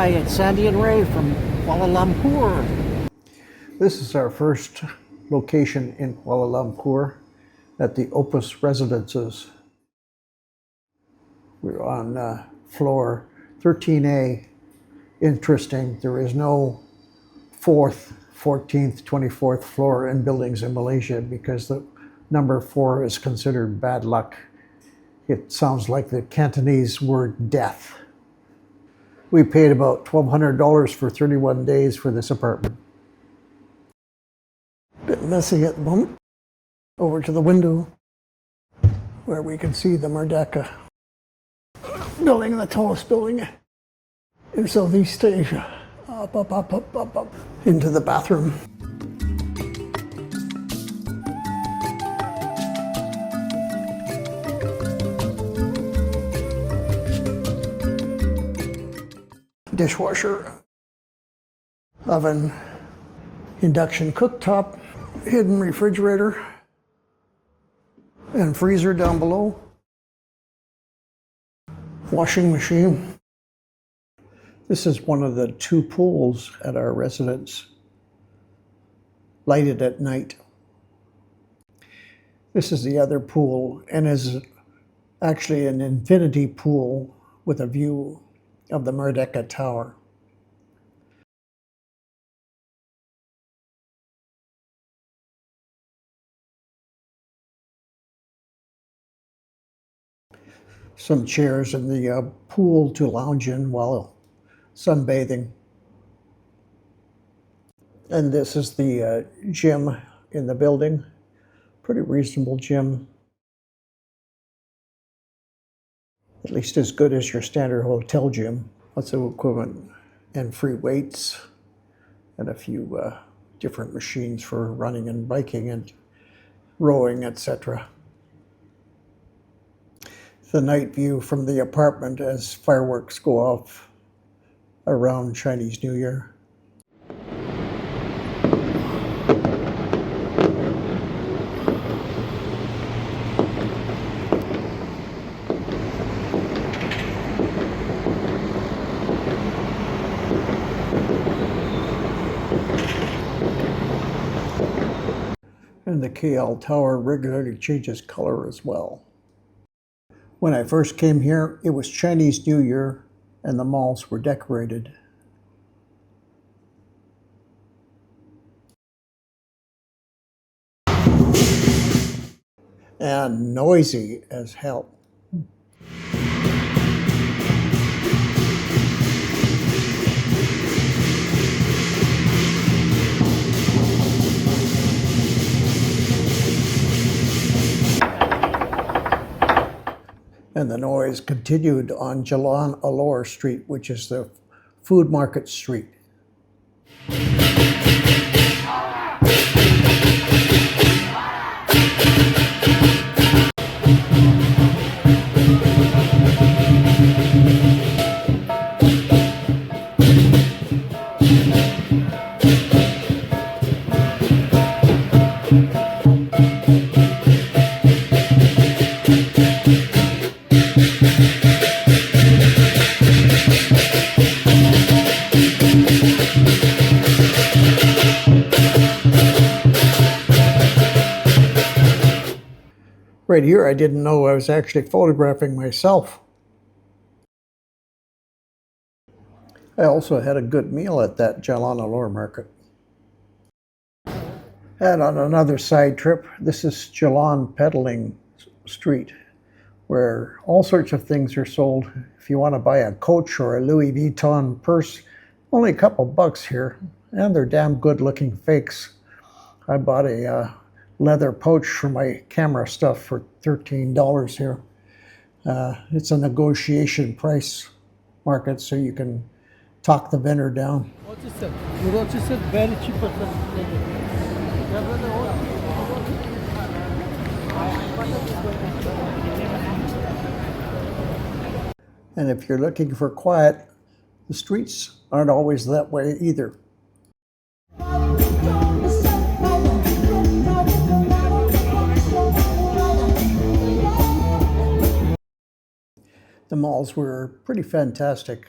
Hi, it's Sandy and Ray from Kuala Lumpur. This is our first location in Kuala Lumpur at the Opus Residences. We're on floor 13A. Interesting, there is no 4th, 14th, 24th floor in buildings in Malaysia because the number 4 is considered bad luck. It sounds like the Cantonese word death. We paid about $1,200 for 31 days for this apartment. Bit messy at the moment. Over to the window where we can see the Merdeka building, the tallest building in Southeast Asia. Up, into the bathroom. Dishwasher, oven, induction cooktop, hidden refrigerator, and freezer down below. Washing machine. This is one of the 2 pools at our residence, lighted at night. This is the other pool and is actually an infinity pool with a view of the Merdeka Tower. Some chairs in the pool to lounge in while sunbathing. And this is the gym in the building. Pretty reasonable gym. At least as good as your standard hotel gym. Lots of equipment and free weights and a few different machines for running and biking and rowing, etc. The night view from the apartment as fireworks go off around Chinese New Year. And the KL Tower regularly changes color as well. When I first came here, it was Chinese New Year and the malls were decorated. And noisy as hell. And the noise continued on Jalon Alor Street, which is the food market street. Right here, I didn't know I was actually photographing myself. I also had a good meal at that Jalon Alor market. And on another side trip, this is Jalong Petaling Street, where all sorts of things are sold. If you want to buy a Coach or a Louis Vuitton purse, only a couple bucks here, and they're damn good looking fakes. I bought a leather pouch for my camera stuff for $13 here. It's a negotiation price market, so you can talk the vendor down. Very cheap. And if you're looking for quiet, the streets aren't always that way either. The malls were pretty fantastic.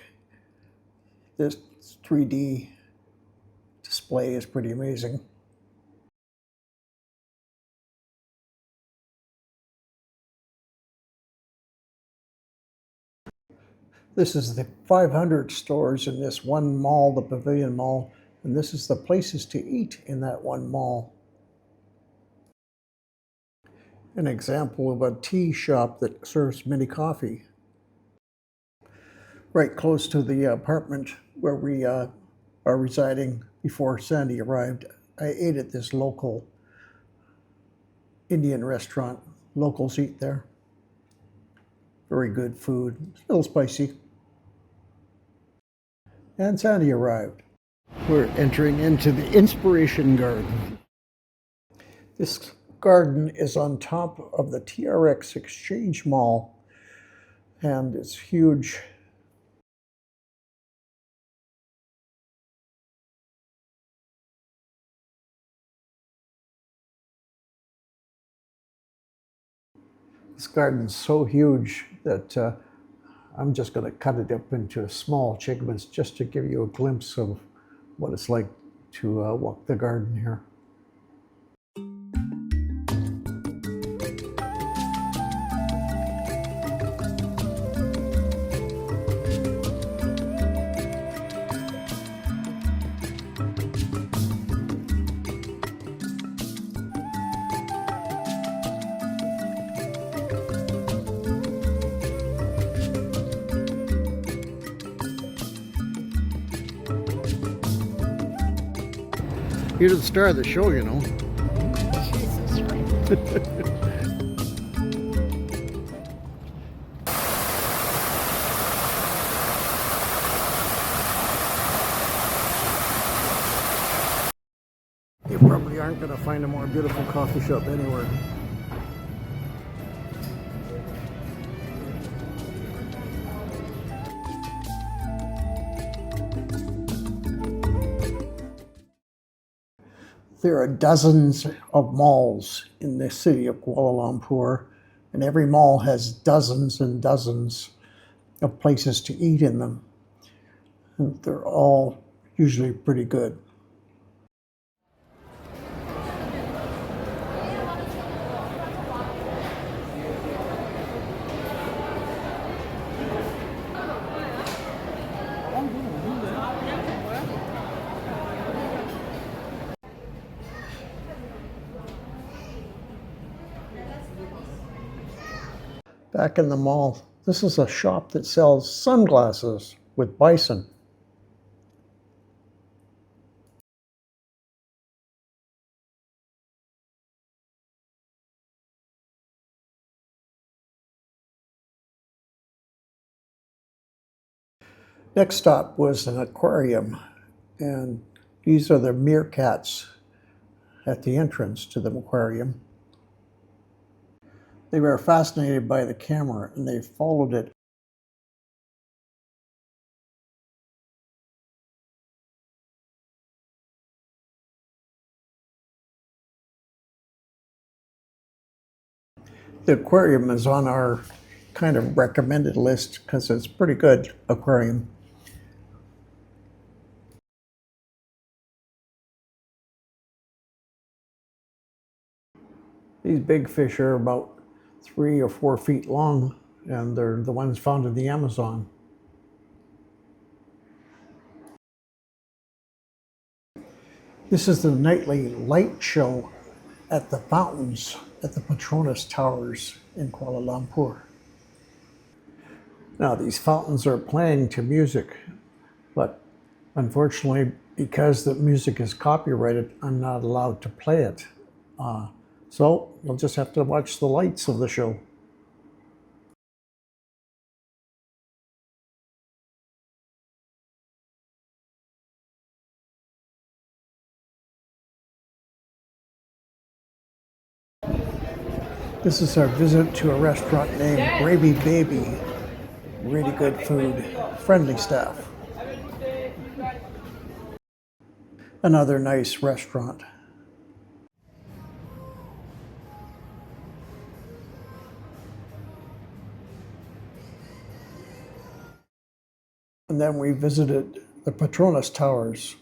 This 3D display is pretty amazing. This is the 500 stores in this one mall, the Pavilion Mall, and this is the places to eat in that one mall. An example of a tea shop that serves mini coffee. Right close to the apartment where we are residing before Sandy arrived, I ate at this local Indian restaurant. Locals eat there. Very good food, a little spicy. And Sandy arrived. We're entering into the Inspiration Garden. This garden is on top of the TRX Exchange Mall, and it's huge. This garden's so huge that I'm just going to cut it up into small segments just to give you a glimpse of what it's like to walk the garden here. You're the star of the show, you know. Jesus Christ. You probably aren't going to find a more beautiful coffee shop anywhere. There are dozens of malls in the city of Kuala Lumpur, and every mall has dozens and dozens of places to eat in them. And they're all usually pretty good. Back in the mall, this is a shop that sells sunglasses with bison. Next stop was an aquarium, and these are the meerkats at the entrance to the aquarium. They were fascinated by the camera and they followed it. The aquarium is on our kind of recommended list because it's a pretty good aquarium. These big fish are about 3 or 4 feet long, and they're the ones found in the Amazon. This is the nightly light show at the fountains at the Petronas Towers in Kuala Lumpur. Now, these fountains are playing to music, but unfortunately, because the music is copyrighted, I'm not allowed to play it. So you'll just have to watch the lights of the show. This is our visit to a restaurant named Gravy Baby. Really good food, friendly staff. Another nice restaurant. And then we visited the Petronas Towers.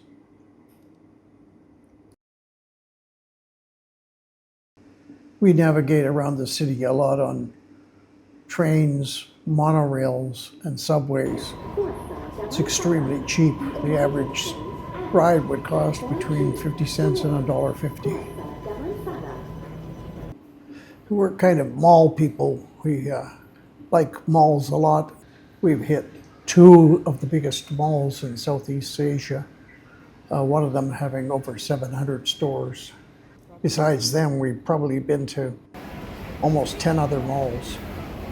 We navigate around the city a lot on trains, monorails, and subways. It's extremely cheap. The average ride would cost between 50 cents and $1.50. We're kind of mall people. We like malls a lot. We've hit two of the biggest malls in Southeast Asia, one of them having over 700 stores. Besides them, we've probably been to almost 10 other malls.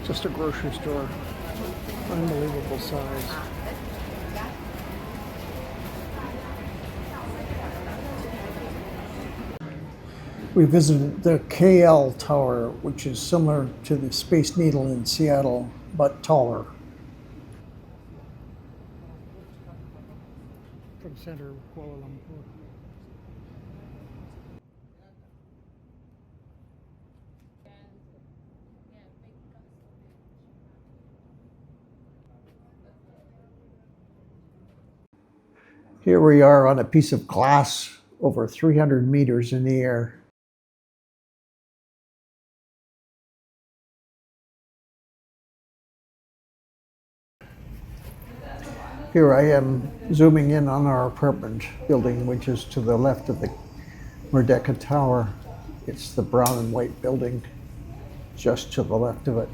Just a grocery store, unbelievable size. We visited the KL Tower, which is similar to the Space Needle in Seattle, but taller. From center of Kuala Lumpur. Here we are on a piece of glass over 300 meters in the air. Here I am zooming in on our apartment building, which is to the left of the Merdeka Tower. It's the brown and white building just to the left of it.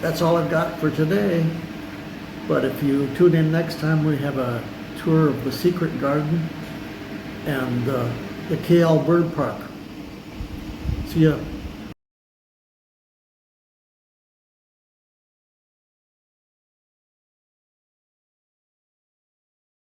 That's all I've got for today. But if you tune in next time, we have a tour of the Secret Garden and the KL Bird Park. See ya.